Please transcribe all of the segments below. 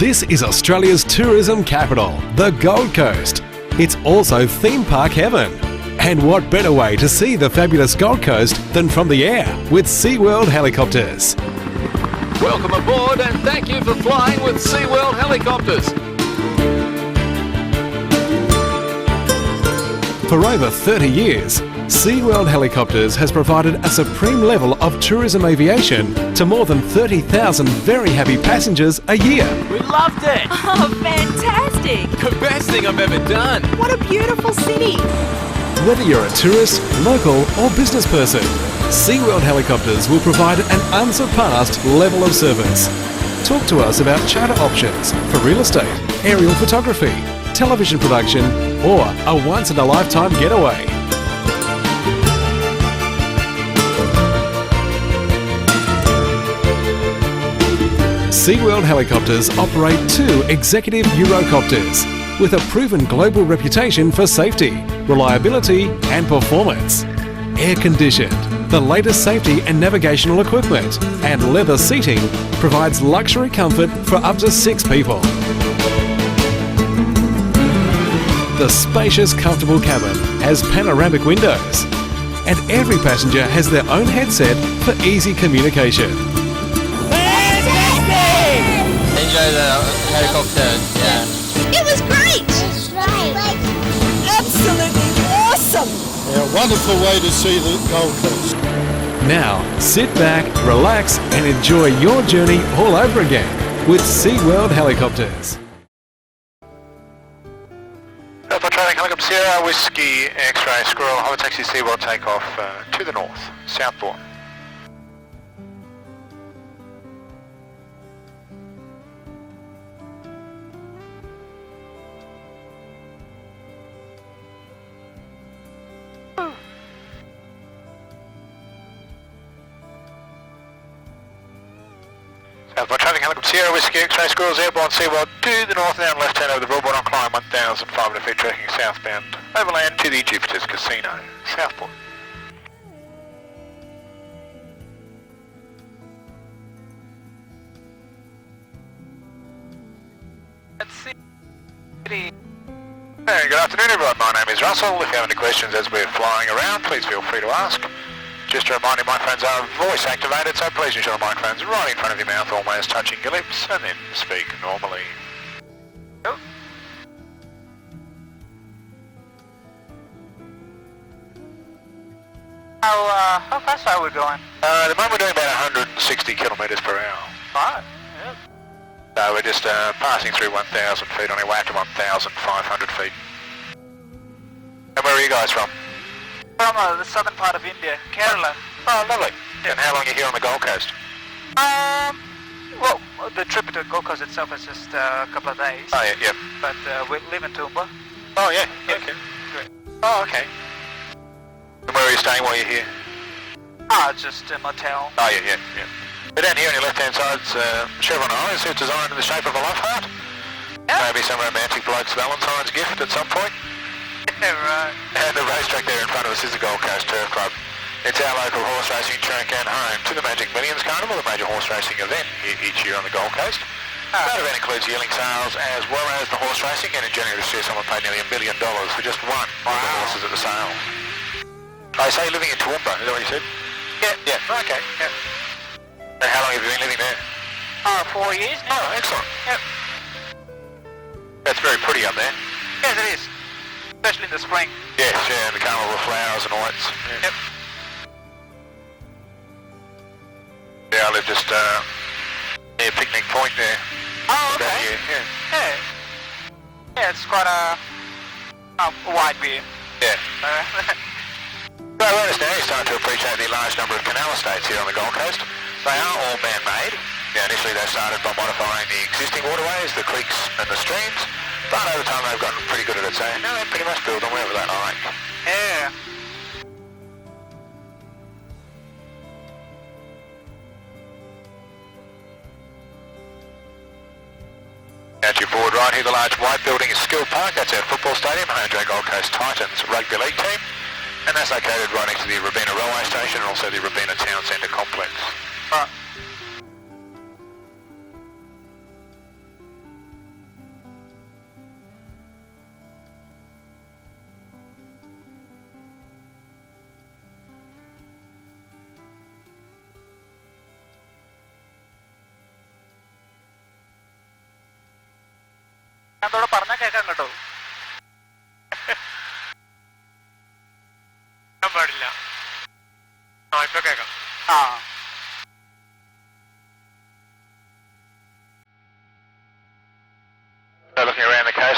This is Australia's tourism capital, the Gold Coast. It's also theme park heaven. And what better way to see the fabulous Gold Coast than from the air with SeaWorld Helicopters. Welcome aboard and thank you for flying with SeaWorld Helicopters. For over 30 years, SeaWorld Helicopters has provided a supreme level of tourism aviation to more than 30,000 very happy passengers a year. We loved it! Oh, fantastic! The best thing I've ever done! What a beautiful city! Whether you're a tourist, local or business person, SeaWorld Helicopters will provide an unsurpassed level of service. Talk to us about charter options for real estate, aerial photography, television production or a once-in-a-lifetime getaway. SeaWorld Helicopters operate 2 executive Eurocopters with a proven global reputation for safety, reliability and performance. Air-conditioned, the latest safety and navigational equipment and leather seating provides luxury comfort for up to 6 people. The spacious, comfortable cabin has panoramic windows and every passenger has their own headset for easy communication. Enjoy the helicopter, yeah. It was great! That's right. Absolutely awesome! Yeah, wonderful way to see the Gold Coast. Now, sit back, relax and enjoy your journey all over again with SeaWorld Helicopters. Alpha Training Helicopter Sierra, Whiskey, X-Ray, Squirrel, Hover Taxi, SeaWorld takeoff to the north, southbound. Alpha Training Helicopter Sierra, Whiskey, X-Ray, Squirrels, airborne, SeaWorld to the north, now left hand over the Broadbourne on climb 1,500 feet, tracking southbound, overland to the Jupiter's Casino, southbound. Hey, good afternoon everyone, my name is Russell. If you have any questions as we're flying around, please feel free to ask. Just a reminder, microphones are voice activated, so please ensure the microphone's right in front of your mouth, almost touching your lips, and then speak normally. Oh. How fast are we going? At the moment we're doing about 160 kilometres per hour. Right, yep. So we're just passing through 1,000 feet on our way up to 1,500 feet. And where are you guys from? From the southern part of India, Kerala. Oh, lovely. And how long are you here on the Gold Coast? Well, the trip to the Gold Coast itself is just a couple of days. Oh, yeah, yep. But we live in Toowoomba. Oh, yeah, Yep. okay. Great. Oh, okay. And where are you staying while you're here? Just a motel. Oh, yeah, yeah, yeah. But down here on your left-hand side's Chevron Island. It's designed in the shape of a love heart. Yeah. Maybe some romantic bloke's Valentine's gift at some point. Right. And the racetrack there in front of us is the Gold Coast Turf Club. It's our local horse racing track and home to the Magic Millions Carnival, a major horse racing event each year on the Gold Coast. That event includes yearling sales as well as the horse racing, and in January this year someone paid nearly $1 million for just one of the horses at the sale. I say you're living in Toowoomba, is that what you said? Yeah, yeah, okay, yeah. And how long have you been living there? 4 years now. Oh, excellent. Yep. That's very pretty up there. Yes, it is. Especially in the spring. Yes, yeah, and the carnival of flowers and lights. Yeah. Yep. Yeah, I live just near Picnic Point there. Oh, About okay. here, yeah. Yeah. Yeah, it's quite a wide view. Yeah. So I understand you're starting to appreciate the large number of canal estates here on the Gold Coast. They are all man-made. Now, initially they started by modifying the existing waterways, the creeks and the streams, but over time they've gotten pretty good at it, so now they pretty much build them wherever they like. Yeah. At your forward right here, the large white building is Skill Park. That's our football stadium, home to our Gold Coast Titans rugby league team. And that's located right next to the Robina Railway Station and also the Robina Town Centre complex.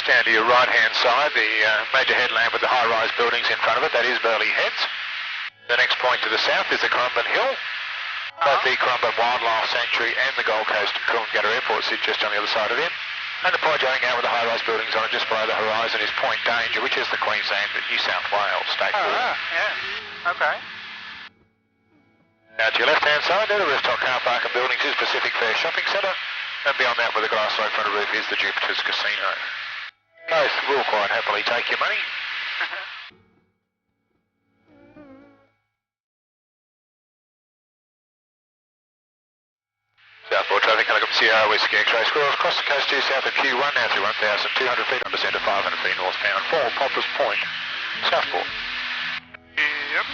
down to your right-hand side, the major headland with the high-rise buildings in front of it, that is Burleigh Heads. The next point to the south is the Currumbin Hill. Both the Currumbin Wildlife Sanctuary and the Gold Coast Coolangatta Airport sit just on the other side of it. And the point going out with the high-rise buildings on it just below the horizon is Point Danger, which is the Queensland and New South Wales state border. Yeah. Okay. Now to your left-hand side there, the rooftop car park and buildings is Pacific Fair Shopping Centre. And beyond that, with a glass roof front of roof, is the Jupiter's Casino. Both will quite happily take your money. Southboard traffic, helicopter Sierra Whiskey X-ray squirrels across the coast due south of Q1 now through 1,200 feet on descent to 500 feet northbound for Poppers Point, Southboard. Yep.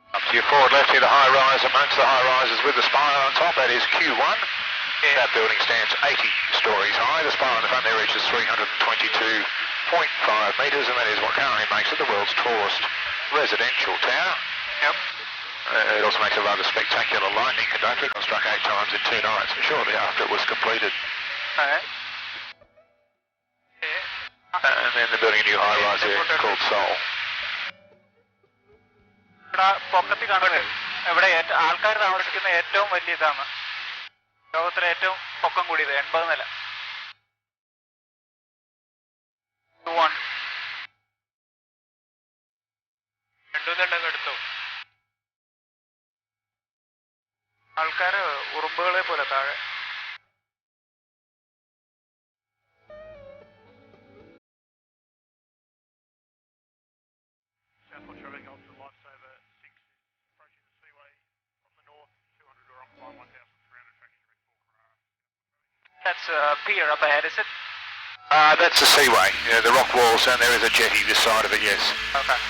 Up to your forward left here, the high rise amongst the high rises with the spire on top, that is Q1. Yeah. That building stands 80 stories high. The spire on the front there reaches 322.5 metres, and that is what currently makes it the world's tallest residential tower. Yep. It also makes a rather spectacular lightning conductor. It was struck 8 times in 2 nights, shortly after it was completed. Okay. And then they're building a new high rise there called Sol. ഇവിടെ പൊക്കത്തിൽ കാണുന്നത് ഇവിടെ ആൾക്കാർ താമസിക്കുന്ന ഏറ്റവും വലിയ ഇതാണ് ലോകത്തിലെ ഏറ്റവും പൊക്കം കൂടിയത് 80 നില. 2 നിലയൊക്കെ എടുത്തു. ആൾക്കാര് ഉറുമ്പുകളെ പോലെ താഴെ. That's a pier up ahead, is it? That's the seaway, the rock walls, and there is a jetty this side of it, yes. Okay.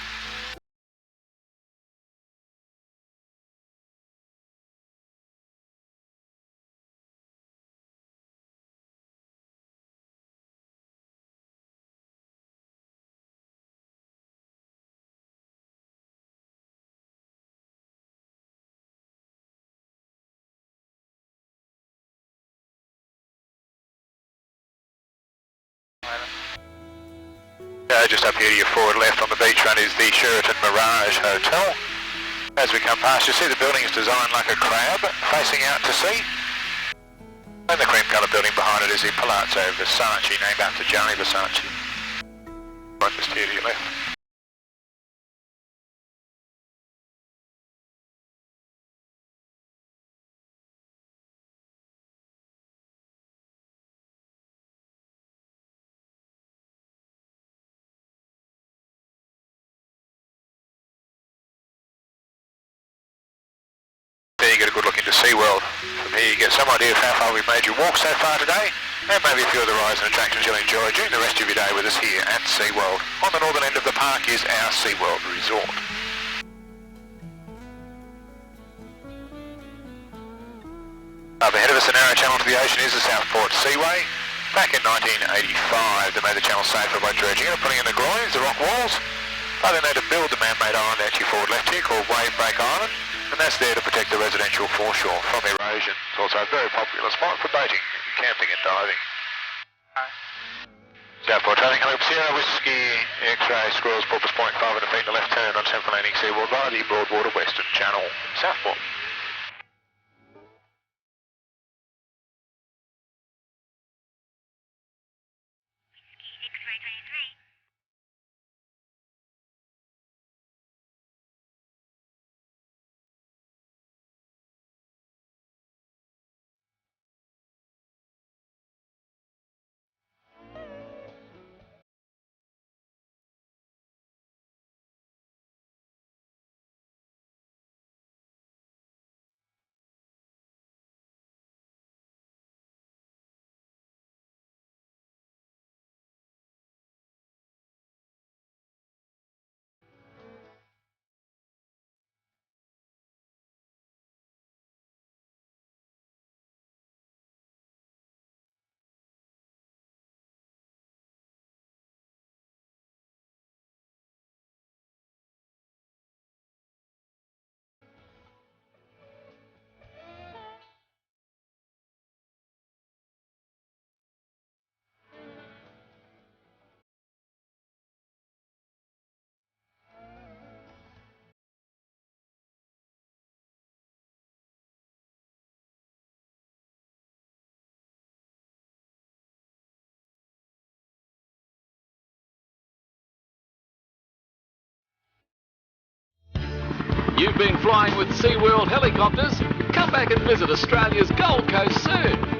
Just up here to your forward left on the beachfront is the Sheraton Mirage Hotel. As we come past, you see the building is designed like a crab, facing out to sea. And the cream colour building behind it is the Palazzo Versace, named after Gianni Versace. Right, just here to your left. There you get a good look into SeaWorld. From here you get some idea of how far we've made you walk so far today, and maybe a few of the rides and attractions you'll enjoy during the rest of your day with us here at SeaWorld. On the northern end of the park is our SeaWorld Resort. Up ahead of us, a narrow channel to the ocean is the Southport Seaway. Back in 1985, they made the channel safer by dredging it and putting in the groins, the rock walls. But then they had to build the man-made island out to your forward left here called Wave Break Island. And that's there to protect the residential foreshore from erosion. It's also a very popular spot for boating, camping and diving. Southport training helicopter Sierra Whiskey X-ray Squirrels Porpoise Point 500 feet to left turn on Central Landing SeaWorld via the Broadwater Western Channel, Southport. You've been flying with SeaWorld Helicopters. Come back and visit Australia's Gold Coast soon.